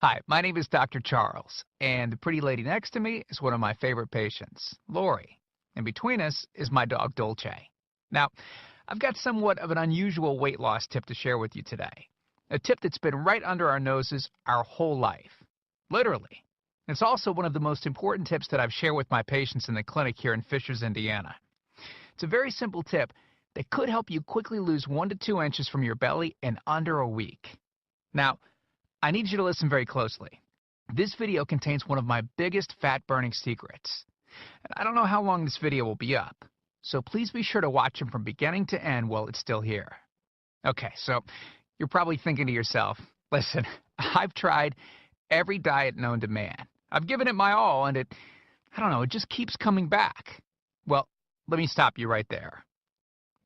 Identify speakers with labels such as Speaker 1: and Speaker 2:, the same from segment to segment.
Speaker 1: Hi, my name is Dr. Charles, and the pretty lady next to me is one of my favorite patients, Lori. And between us is my dog, Dolce. Now, I've got somewhat of an unusual weight loss tip to share with you today. A tip that's been right under our noses our whole life. Literally. It's also one of the most important tips that I've shared with my patients in the clinic here in Fishers, Indiana. It's a very simple tip that could help you quickly lose 1 to 2 inches from your belly in under a week. Now, I need you to listen very closely. This video contains one of my biggest fat-burning secrets. And I don't know how long this video will be up, so please be sure to watch it from beginning to end while it's still here. Okay, so you're probably thinking to yourself, listen, I've tried every diet known to man. I've given it my all, and I don't know, it just keeps coming back. Well, let me stop you right there.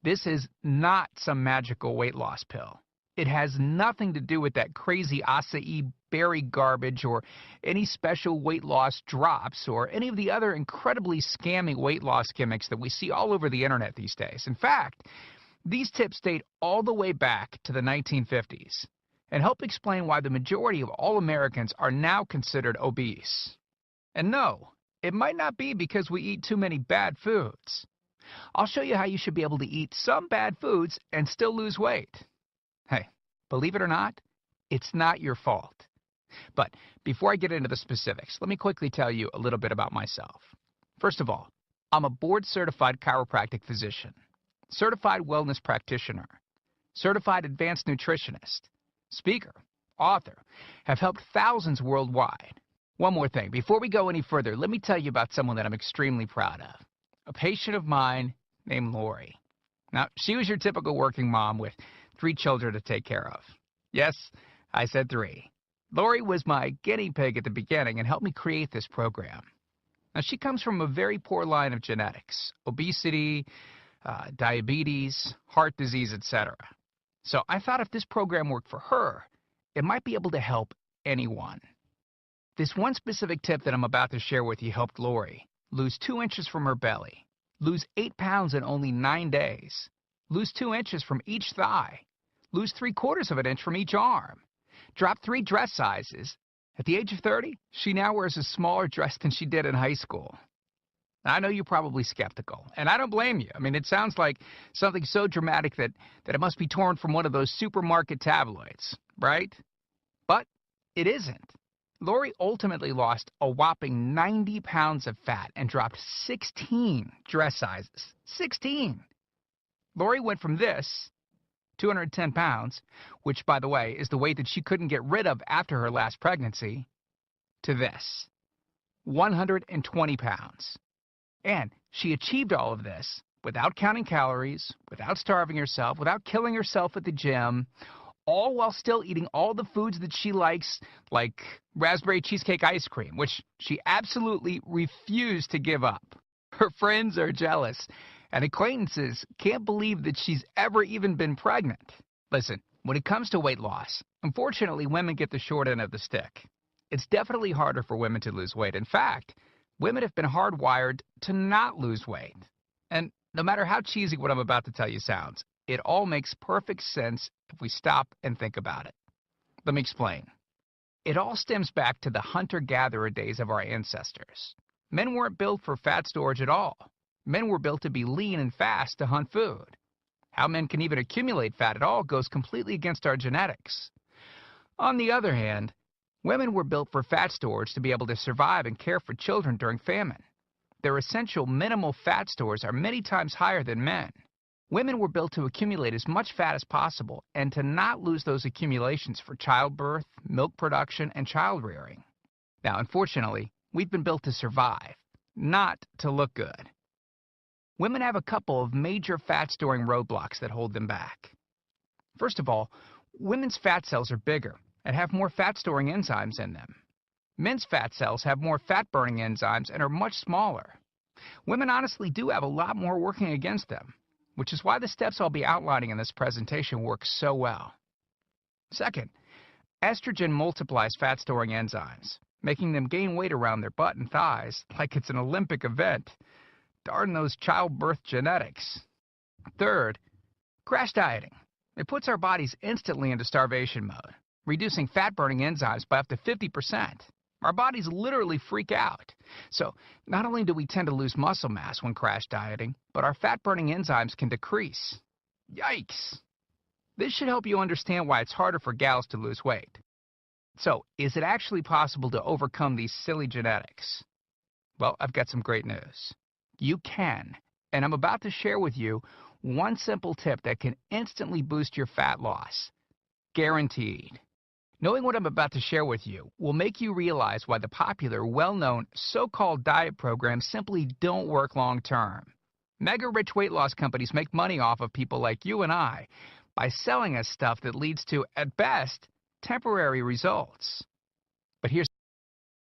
Speaker 1: This is not some magical weight loss pill. It has nothing to do with that crazy acai berry garbage or any special weight loss drops or any of the other incredibly scammy weight loss gimmicks that we see all over the internet these days. In fact, these tips date all the way back to the 1950s and help explain why the majority of all Americans are now considered obese. And no, it might not be because we eat too many bad foods. I'll show you how you should be able to eat some bad foods and still lose weight. Hey, believe it or not, it's not your fault. But before I get into the specifics, let me quickly tell you a little bit about myself. First of all, I'm a board-certified chiropractic physician, certified wellness practitioner, certified advanced nutritionist, speaker, author, have helped thousands worldwide. One more thing, before we go any further, let me tell you about someone that I'm extremely proud of. A patient of mine named Lori. Now, she was your typical working mom with 3 children to take care of. Yes, I said 3. Lori was my guinea pig at the beginning and helped me create this program. Now, she comes from a very poor line of genetics, obesity, diabetes, heart disease, etc. So I thought if this program worked for her, it might be able to help anyone. This one specific tip that I'm about to share with you helped Lori lose 2 inches from her belly, lose 8 pounds in only 9 days, lose 2 inches from each thigh, lose 3/4 of an inch from each arm, drop 3 dress sizes. At the age of 30, she now wears a smaller dress than she did in high school. Now, I know you're probably skeptical, and I don't blame you. I mean, it sounds like something so dramatic that it must be torn from one of those supermarket tabloids, right? But it isn't. Lori ultimately lost a whopping 90 pounds of fat and dropped 16 dress sizes. 16! Lori went from this, 210 pounds, which, by the way, is the weight that she couldn't get rid of after her last pregnancy, to this, 120 pounds. And she achieved all of this without counting calories, without starving herself, without killing herself at the gym, all while still eating all the foods that she likes, like raspberry cheesecake ice cream, which she absolutely refused to give up. Her friends are jealous, and acquaintances can't believe that she's ever even been pregnant. Listen, when it comes to weight loss, unfortunately, women get the short end of the stick. It's definitely harder for women to lose weight. In fact, women have been hardwired to not lose weight. And no matter how cheesy what I'm about to tell you sounds, it all makes perfect sense if we stop and think about it. Let me explain. It all stems back to the hunter-gatherer days of our ancestors. Men weren't built for fat storage at all. Men were built to be lean and fast to hunt food. How men can even accumulate fat at all goes completely against our genetics. On the other hand, women were built for fat storage to be able to survive and care for children during famine. Their essential minimal fat stores are many times higher than men. Women were built to accumulate as much fat as possible and to not lose those accumulations for childbirth, milk production, and child rearing. Now, unfortunately, we've been built to survive, not to look good. Women have a couple of major fat-storing roadblocks that hold them back. First of all, women's fat cells are bigger and have more fat-storing enzymes in them. Men's fat cells have more fat-burning enzymes and are much smaller. Women honestly do have a lot more working against them, which is why the steps I'll be outlining in this presentation work so well. Second, estrogen multiplies fat-storing enzymes, making them gain weight around their butt and thighs like it's an Olympic event. Darn those childbirth genetics. Third, crash dieting. It puts our bodies instantly into starvation mode. reducing fat-burning enzymes by up to 50%. Our bodies literally freak out. So, not only do we tend to lose muscle mass when crash dieting, but our fat-burning enzymes can decrease. Yikes! This should help you understand why it's harder for gals to lose weight. So, is it actually possible to overcome these silly genetics? Well, I've got some great news. You can, and I'm about to share with you one simple tip that can instantly boost your fat loss. Guaranteed. Knowing what I'm about to share with you will make you realize why the popular, well-known, so-called diet programs simply don't work long-term. Mega-rich weight loss companies make money off of people like you and I by selling us stuff that leads to, at best, temporary results.